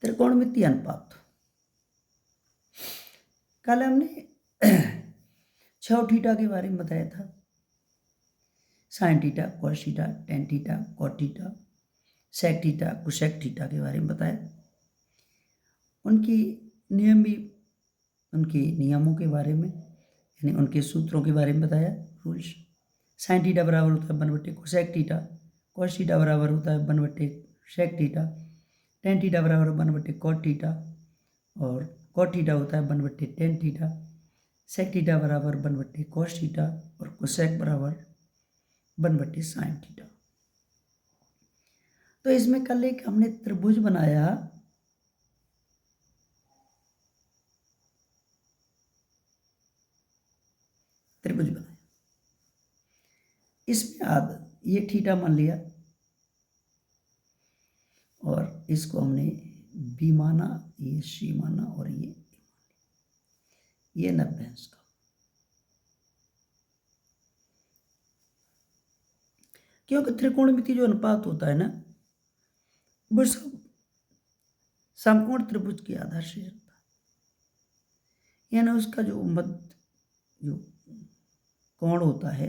त्रिकोणमितीय अनुपात। कल हमने 6 थीटा के बारे में बताया था, sine theta, cos theta, tan theta, cot theta, sec theta, cosec theta के बारे में बताया। उनकी नियम भी, उनके नियमों के बारे में, यानी उनके सूत्रों के बारे में बताया, रूल्स। साइन थीटा बराबर होता है 1/कोसेक थीटा, कॉस थीटा बराबर होता है 1/सेक थीटा, टेन थीटा बराबर 1/कॉट थीटा, और कॉट थीटा होता है 1/टेन थीटा, सेक थीटा बराबर 1/कॉस थीटा, और कोसेक बराबर 1/साइन थीटा। तो इसमें कल एक हमने त्रिभुज बनाया, इसमें ये थीटा मान लिया और इसको हमने बी माना, ये सी माना और ये 90 अंश का। क्योंकि त्रिकोणमितीय जो अनुपात होता है ना, वो सब समकोण त्रिभुज के आधार से चलता है, यानी उसका जो मध्य जो कोण होता है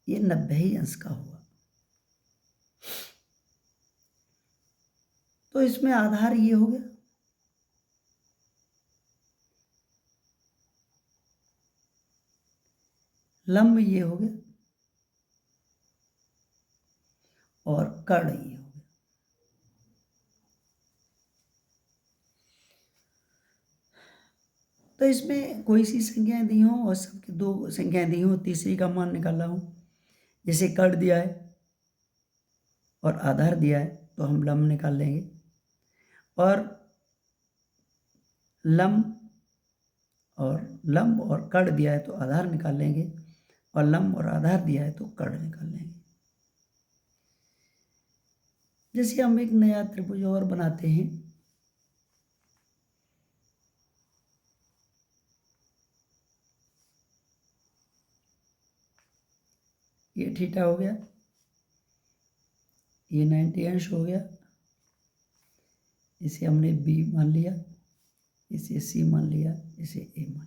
ये 90 ही अंश का होगा। तो इसमें आधार ये हो गया, लंब ये हो गया, और कर्ण ये हो गया। तो इसमें कोई सी संख्याएं दी हों और सबकी 2 संख्याएं दी हों, तीसरी का मान निकालना हो, जैसे कर्ण दिया है और आधार दिया है तो हम लंब निकाल लेंगे, और लंब और कर्ण दिया है तो आधार निकाल लेंगे, और लंब और आधार दिया है तो कर्ण निकाल लेंगे। जैसे हम एक नया त्रिभुज और बनाते हैं, ये थीटा हो गया, ये 90 अंश हो गया, इसे हमने बी मान लिया, इसे सी मान लिया, इसे ए मान लिया।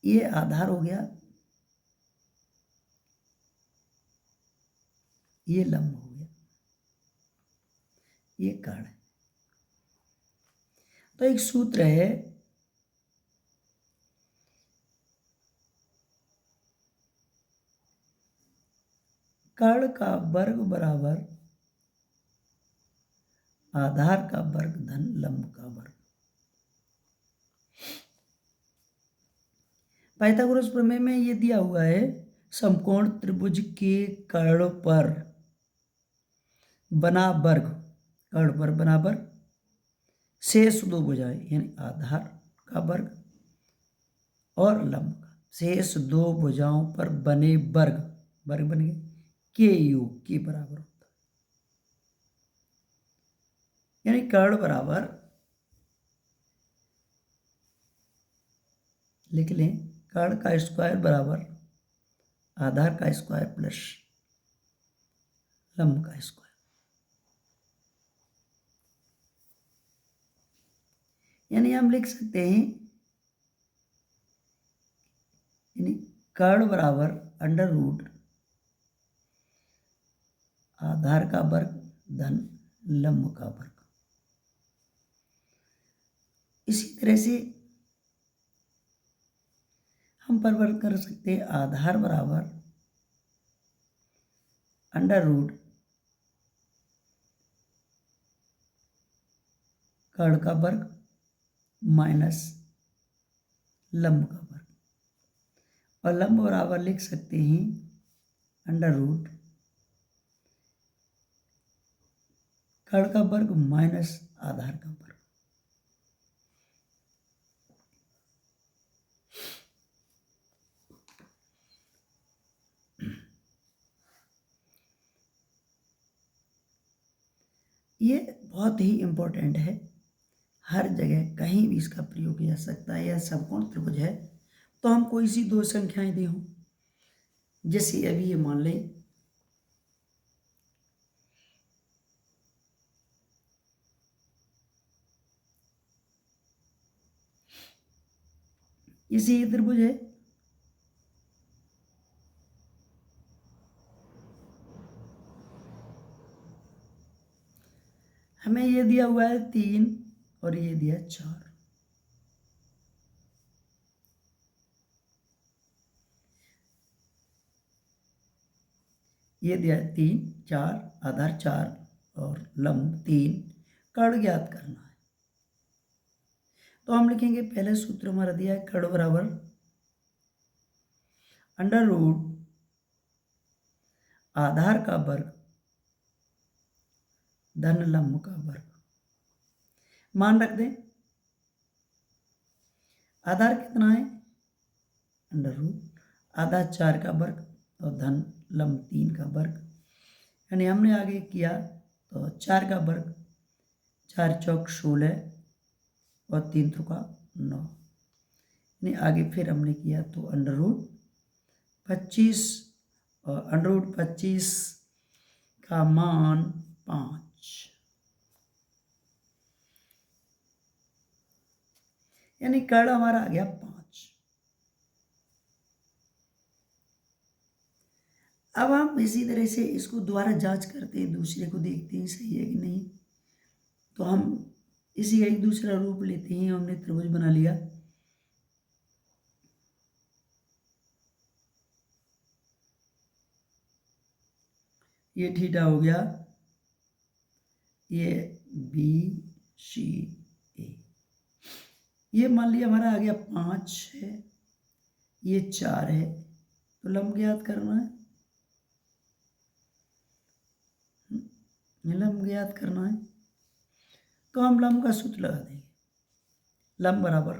ये आधार हो गया, ये लंब हो गया, ये कर्ण है। तो एक सूत्र है, कर्ण का वर्ग बराबर आधार का वर्ग धन लंब का वर्ग। पाइथागोरस प्रमेय में ये दिया हुआ है, समकोण त्रिभुज के कर्ण पर बना वर्ग, कर्ण पर बना वर्ग, शेष 2 भुजाएं, यानी आधार का वर्ग और लंब का, शेष 2 भुजाओं पर बने वर्ग बन गए के योग के बराबर होता है। यानी कर्ण बराबर, लिख लें, कर्ण का स्क्वायर बराबर आधार का स्क्वायर प्लस लंब का स्क्वायर। यानी हम लिख सकते हैं, यानी कर्ण बराबर अंडर रूट आधार का वर्ग धन लंब का वर्ग। इसी तरह से हम परिवर्तन कर सकते हैं, आधार बराबर अंडर रूट कर्ण का वर्ग माइनस लंब का वर्ग, और लंब बराबर लिख सकते हैं अंडर रूट कर्ण का वर्ग माइनस आधार का वर्ग। ये बहुत ही इम्पोर्टेंट है, हर जगह कहीं भी इसका प्रयोग किया जा सकता है। यह समकोण त्रिभुज है, तो हम कोई सी 2 संख्याएं दी हों, जैसे अभी ये मान लें इसी त्रिभुज है। हमें ये दिया हुआ है 3 और ये दिया 4। ये दिया है 3 4, आधार 4 और लंब 3, कर्ण ज्ञात करना है। तो हम लिखेंगे, पहले सूत्र हमारा दिया है कर्ण बराबर अंडर रूट आधार का वर्ग धन लंब का वर्ग। मान रख दें, आधार कितना है, अंडर रूट आधा 4 का वर्ग और धन लंब 3 का वर्ग। यानी हमने आगे किया तो 4 का वर्ग, 4 चौक 16 और 3 त्रिका 9। यानी आगे फिर हमने किया तो अंडर रूट 25 और अंडर रूट 25 का मान 5, यानी कर्ण हमारा आ गया 5। अब हम इसी तरह से इसको दोबारा जांच करते हैं, दूसरे को देखते हैं सही है कि नहीं। तो हम इसी का एक दूसरा रूप लेते हैं। हमने त्रिभुज बना लिया, ये थीटा हो गया, ये बी सी ए, ये मान लिया हमारा आ गया 5 है, ये 4 है। तो लंब ज्ञात करना है, लंब ज्ञात करना है। तो हम लंब का सूत्र लगा देंगे, लंब बराबर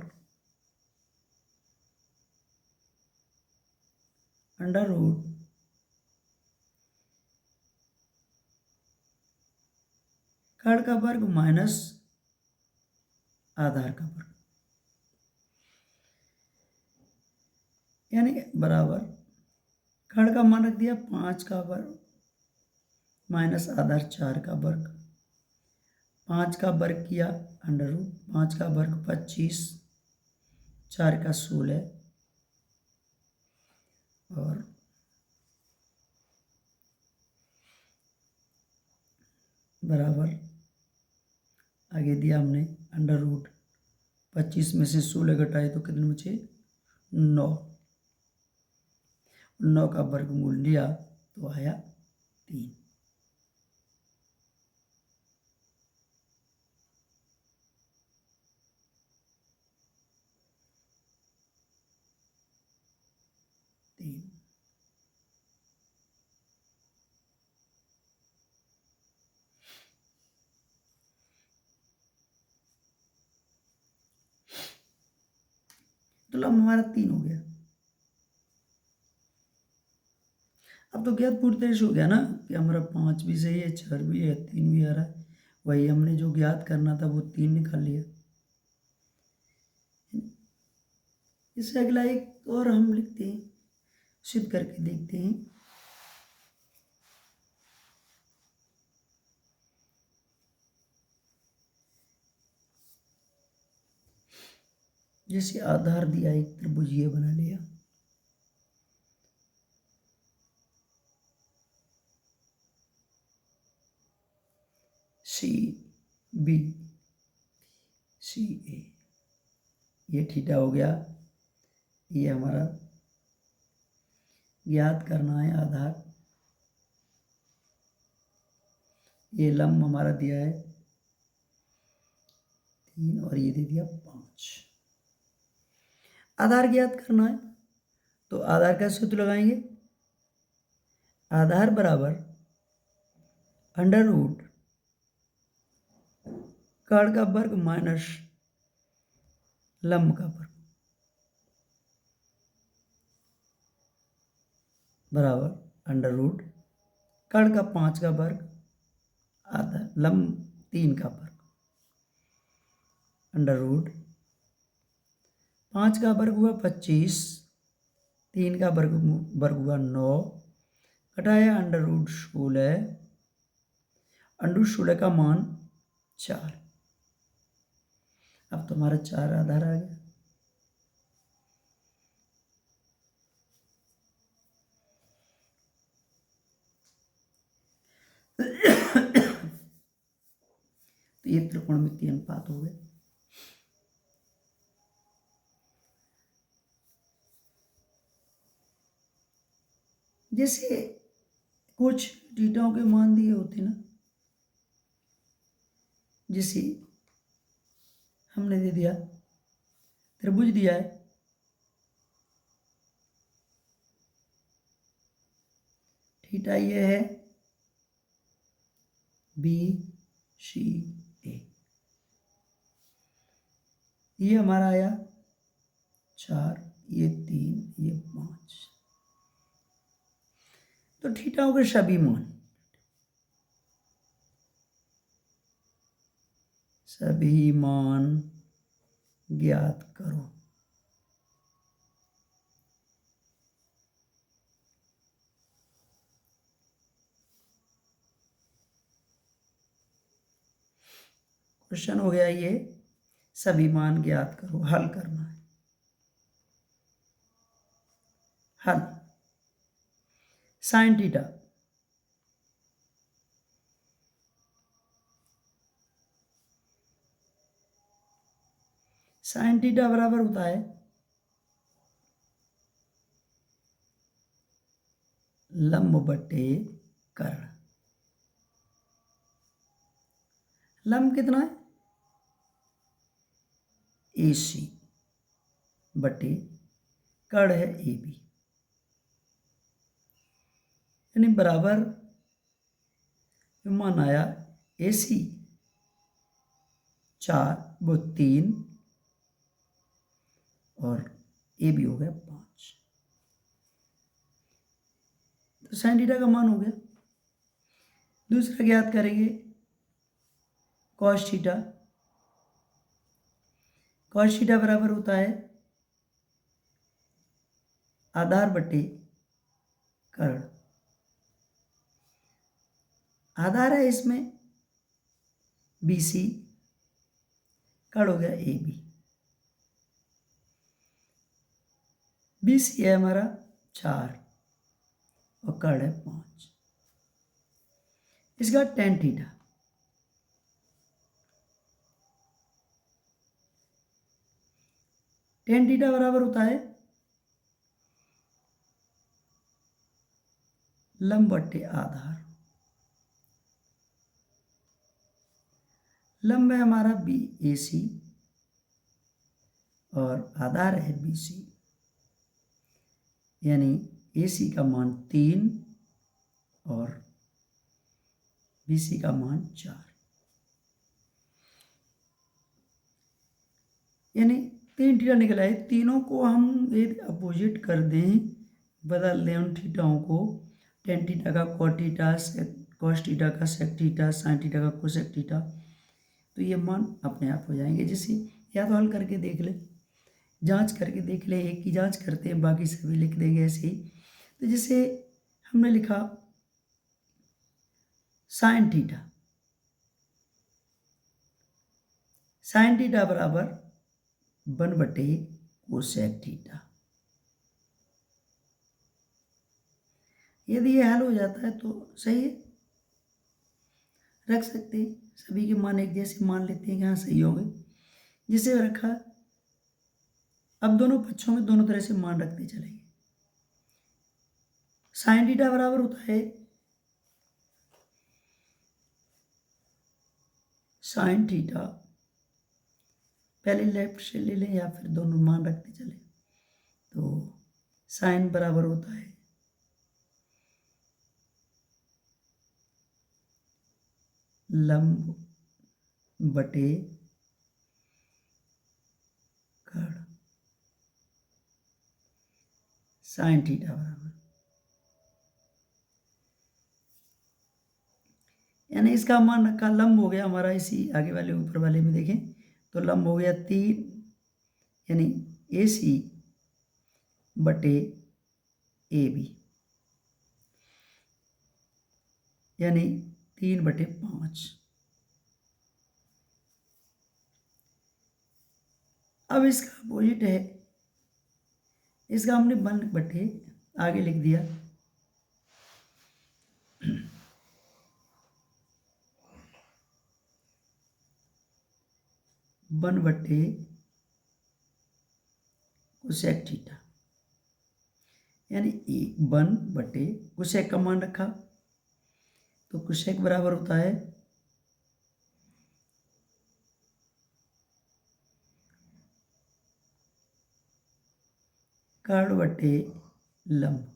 अंडर रूट कर्ण का वर्ग माइनस आधार का वर्ग, यानी बराबर कर्ण का मान रख दिया 5 का वर्ग माइनस आधार 4 का वर्ग। 5 का वर्ग किया अंडर रूट 5 का वर्ग 25, 4 का 16 और बराबर आगे दिया हमने अंडर रूट 25 में से 16 घटाए तो कितने बचे, 9। 9 का वर्गमूल लिया तो आया 3। तो लंब हमारा 3 हो गया। अब तो ज्ञात पूरी तरह से हो गया ना कि हमारा 5 भी सही है, 4 भी है, 3 भी आ रहा है। वही हमने जो ज्ञात करना था वो 3 निकाल लिया। इससे अगला एक और हम लिखते हैं, सिद्ध करके देखते हैं। जैसे आधार दिया, एक त्रिभुज ये बना लिया, सी बी सी ए, ये थीटा हो गया। ये हमारा ज्ञात करना है आधार। ये लंब हमारा दिया है 3 और ये दे दिया 5। आधार ज्ञात करना है तो आधार का सूत्र लगाएंगे, आधार बराबर अंडर रूट कर्ण का वर्ग माइनस लंब का वर्ग बराबर अंडर रूट कर्ण का 5 का वर्ग आधा लंब 3 का वर्ग अंडर रूट 5 का वर्ग हुआ 25, 3 का वर्ग हुआ 9, घटाया अंडर रूट 16, अंडर रूट 16 का मान 4। अब तुम्हारा 4 आधार आ गया। तो ये त्रिकोणमितीय अनुपात हो गया। जैसे कुछ थीटाओं के मान दिए होते ना, जैसे हमने दे दिया त्रिभुज दिया है, थीटा ये है बी सी ए, ये हमारा आया 4, ये 3, ये 5। तो थीटाओं के सभी मान ज्ञात करो। क्वेश्चन हो गया ये, सभी मान ज्ञात करो, हल करना है। हल साइन थीटा बराबर होता है लंब बटे कर्ण। लंब कितना है, AC बटे कर्ण है AB, यानी बराबर मान आया AC 4 वो 3 और AB हो गया 5। तो साइन थीटा का मान हो गया। दूसरा ज्ञात करेंगे कॉस थीटा। कॉस थीटा बराबर होता है आधार बटे कर्ण। आधार है इसमें BC, कर्ण हो गया AB। BC है हमारा 4 और कर्ण है 5। इसका tan थीटा, tan थीटा बराबर होता है लंब बटे आधार। लंब है हमारा BAC और आधार है BC, यानी AC का मान 3 और BC का मान 4, यानी 3 थीटा निकला है। तीनों को हम यदि अपोजिट कर दें, बदल दें उन थीटाओं को, tan थीटा का cot थीटा, cos थीटा का sec थीटा, sin थीटा का cosec थीटा, तो ये मान अपने आप हो जाएंगे। जैसे या तो हल करके देख ले, जांच करके देख ले, एक की जांच करते हैं बाकी सभी लिख देंगे ऐसे ही। तो जैसे हमने लिखा साइन थीटा बराबर 1 बटे कोसेक थीटा। यदि ये हल हो जाता है तो सही है, रख सकते हैं। सभी के मान एक जैसे मान लेते हैं कि हाँ सही होंगे, जिसे रखा। अब दोनों पक्षों में दोनों तरह से मान रखते चलेंगे। साइन थीटा बराबर होता है साइन थीटा, पहले लेफ्ट से ले लें या फिर दोनों मान रखते चले। तो साइन बराबर होता है लंब बटे कर्ण। साइन थीटा बराबर, यानी इसका मान रखा, लंब हो गया हमारा, इसी आगे वाले ऊपर वाले में देखें तो लंब हो गया 3, यानी AC बटे AB, यानी 3 बटे 5। अब इसका अपोजिट है, इसका हमने 1 बटे आगे लिख दिया, 1 बटे कोसेक थीटा, यानी 1 बटे कोसेक का मान रखा तो कोसेक बराबर होता है कर्ण बटे लंब।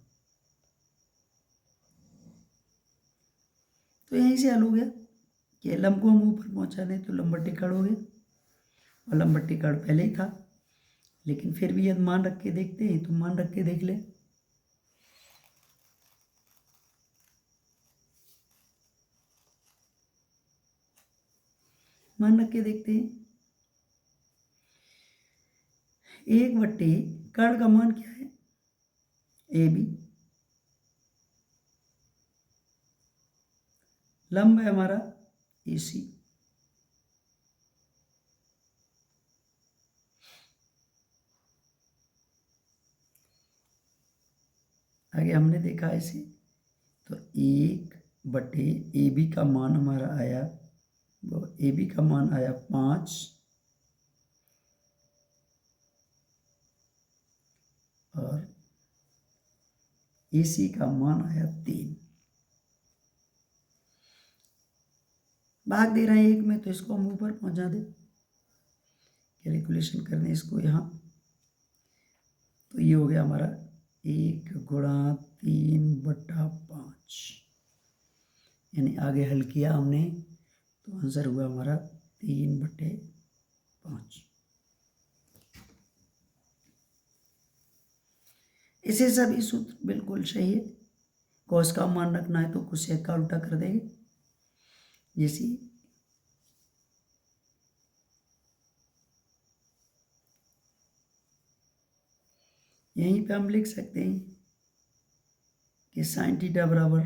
तो यहीं से हल हो गया कि लंब को हम ऊपर पहुंचा दें तो लंब बटे कर्ण हो गया, और लंब बटे कर्ण पहले ही था, लेकिन फिर भी यदि मान रख के देखते हैं तो मान रख के देख ले। मान रख के देखते हैं, 1 बटे कर्ण का मान क्या है, ए बी, लंब है हमारा ए सी, आगे हमने देखा ऐसे, तो 1 बटे ए बी का मान हमारा आया, वो ए बी का मान आया 5 और ए सी का मान आया 3। भाग दे रहे हैं 1 में तो इसको हम ऊपर पहुंचा दे, कैलकुलेशन करने इसको यहाँ, तो ये हो गया हमारा 1 गुणा 3 बटा 5, यानी आगे हल किया हमने तो आंसर हुआ हमारा 3 बटे 5। इसे सभी सूत्र बिल्कुल सही है, कॉस का मान रखना है तो कोसेक का उल्टा कर देंगे, जैसे यहीं पे हम लिख सकते हैं कि साइन थीटा बराबर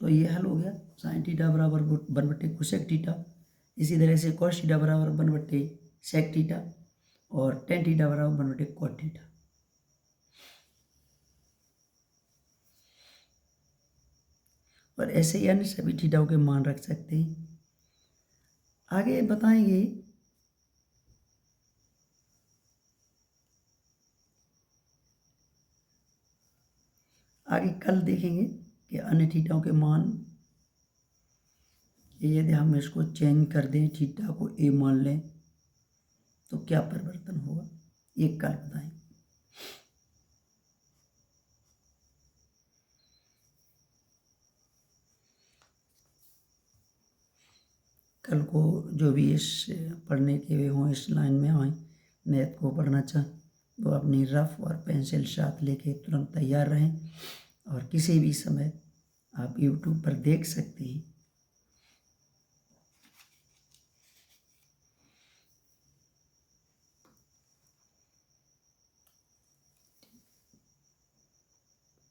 तो ये हल हो गया, साइन थीटा बराबर 1 बटे कोसेक थीटा। इसी तरह से कॉस थीटा बराबर 1 बटे सेक थीटा और टेन थीटा बराबर 1 बटे कॉट थीटा। और ऐसे ही अन्य सभी थीटाओं के मान रख सकते हैं। आगे बताएंगे आगे कल देखेंगे कि अन्य थीटाओं के मान, यदि हम इसको चेंज कर दें, थीटा को ए मान लें तो क्या परिवर्तन होगा, ये कल बताएंगे। कल को जो भी इस पढ़ने के वे हों, इस लाइन में आए, मैथ को पढ़ना चाहें तो अपनी रफ और पेंसिल साथ लेके तुरंत तैयार रहें, और किसी भी समय आप YouTube पर देख सकते हैं